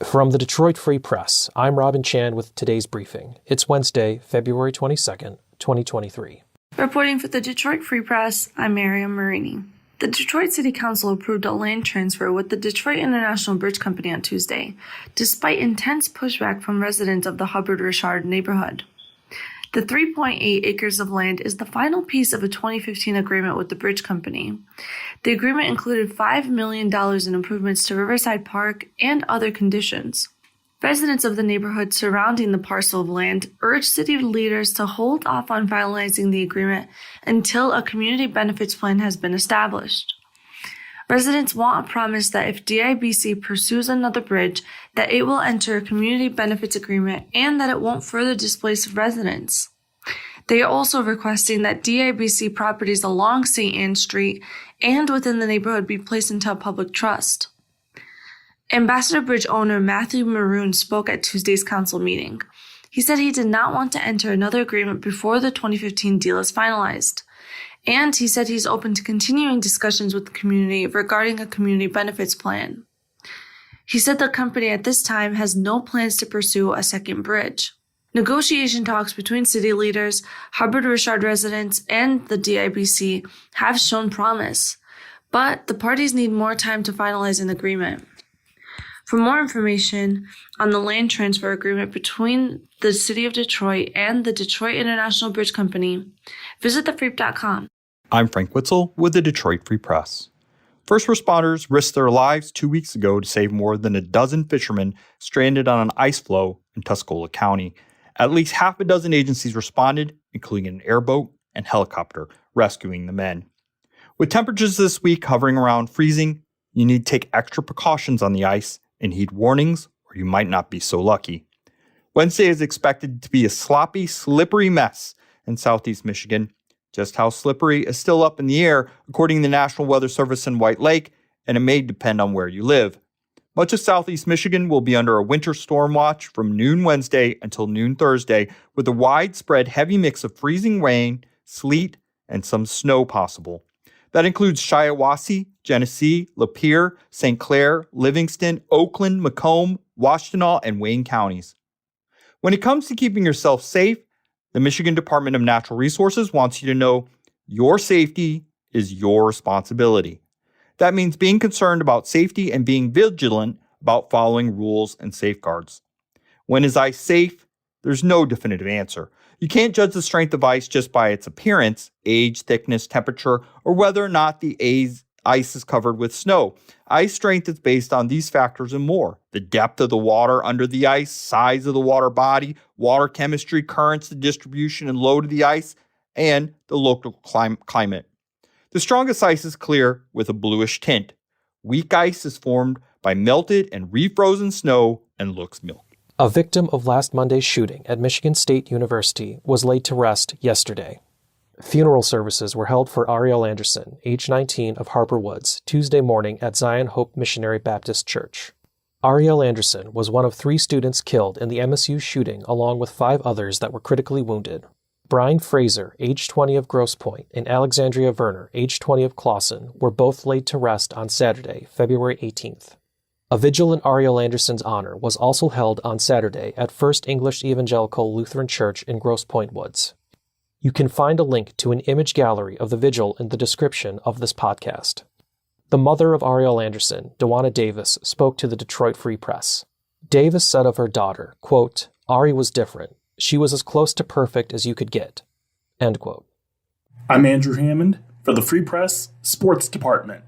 From the Detroit Free Press, I'm Robin Chan with today's briefing. It's Wednesday, February 22nd, 2023. Reporting for the Detroit Free Press, I'm Miriam Marini. The Detroit City Council approved a land transfer with the Detroit International Bridge Company on Tuesday, despite intense pushback from residents of the Hubbard-Richard neighborhood. The 3.8 acres of land is the final piece of a 2015 agreement with the Bridge Company. The agreement included $5 million in improvements to Riverside Park and other conditions. Residents of the neighborhood surrounding the parcel of land urged city leaders to hold off on finalizing the agreement until a community benefits plan has been established. Residents want a promise that if DIBC pursues another bridge, that it will enter a community benefits agreement and that it won't further displace residents. They are also requesting that DIBC properties along St. Anne Street and within the neighborhood be placed into a public trust. Ambassador Bridge owner Matthew Moroun spoke at Tuesday's council meeting. He said he did not want to enter another agreement before the 2015 deal is finalized. And he said he's open to continuing discussions with the community regarding a community benefits plan. He said the company at this time has no plans to pursue a second bridge. Negotiation talks between city leaders, Hubbard-Richard residents, and the DIBC have shown promise, but the parties need more time to finalize an agreement. For more information on the land transfer agreement between the City of Detroit and the Detroit International Bridge Company, visit thefreep.com. I'm Frank Witzel with the Detroit Free Press. First responders risked their lives 2 weeks ago to save more than a dozen fishermen stranded on an ice floe in Tuscola County. At least half a dozen agencies responded, including an airboat and helicopter, rescuing the men. With temperatures this week hovering around freezing, you need to take extra precautions on the ice and heed warnings, or you might not be so lucky. Wednesday is expected to be a sloppy, slippery mess in southeast Michigan. Just how slippery is still up in the air, according to the National Weather Service in White Lake, and it may depend on where you live. Much of southeast Michigan will be under a winter storm watch from noon Wednesday until noon Thursday, with a widespread heavy mix of freezing rain, sleet, and some snow possible. That includes Shiawassee, Genesee, Lapeer, St. Clair, Livingston, Oakland, Macomb, Washtenaw, and Wayne counties. When it comes to keeping yourself safe, the Michigan Department of Natural Resources wants you to know your safety is your responsibility. That means being concerned about safety and being vigilant about following rules and safeguards. When is ice safe? There's no definitive answer. You can't judge the strength of ice just by its appearance, age, thickness, temperature, or whether or not the ice is covered with snow. Ice strength is based on these factors and more: the depth of the water under the ice, size of the water body, water chemistry, currents, the distribution and load of the ice, and the local climate. The strongest ice is clear with a bluish tint. Weak ice is formed by melted and refrozen snow and looks milky. A victim of last Monday's shooting at Michigan State University was laid to rest yesterday. Funeral services were held for Ariel Anderson, age 19, of Harper Woods, Tuesday morning at Zion Hope Missionary Baptist Church. Ariel Anderson was one of 3 students killed in the MSU shooting, along with 5 others that were critically wounded. Brian Fraser, age 20 of Grosse Pointe, and Alexandria Verner, age 20 of Clawson, were both laid to rest on Saturday, February 18th. A vigil in Ariel Anderson's honor was also held on Saturday at First English Evangelical Lutheran Church in Grosse Pointe Woods. You can find a link to an image gallery of the vigil in the description of this podcast. The mother of Ariel Anderson, Dewana Davis, spoke to the Detroit Free Press. Davis said of her daughter, quote, "Ari was different. She was as close to perfect as you could get." End quote. I'm Andrew Hammond for the Free Press Sports Department.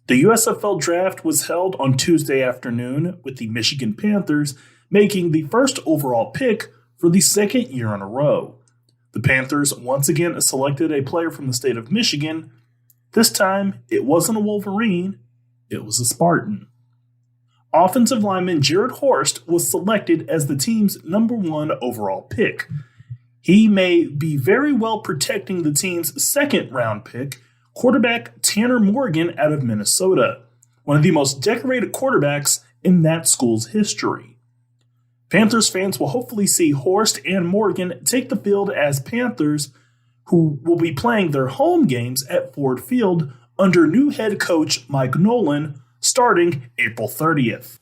The USFL draft was held on Tuesday afternoon, with the Michigan Panthers making the first overall pick for the second year in a row. The Panthers once again selected a player from the state of Michigan. This time, it wasn't a Wolverine, it was a Spartan. Offensive lineman Jarrett Horst was selected as the team's number 1 overall pick. He may be very well protecting the team's second-round pick, quarterback Tanner Morgan out of Minnesota, one of the most decorated quarterbacks in that school's history. Panthers fans will hopefully see Horst and Morgan take the field as Panthers, who will be playing their home games at Ford Field under new head coach Mike Nolan starting April 30th.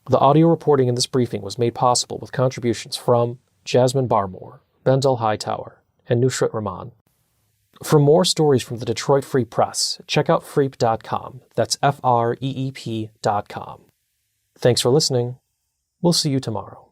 The audio reporting in this briefing was made possible with contributions from Jasmine Barmore, Bendel Hightower, and Nusrat Rahman. For more stories from the Detroit Free Press, check out freep.com. That's FREEP.com. Thanks for listening. We'll see you tomorrow.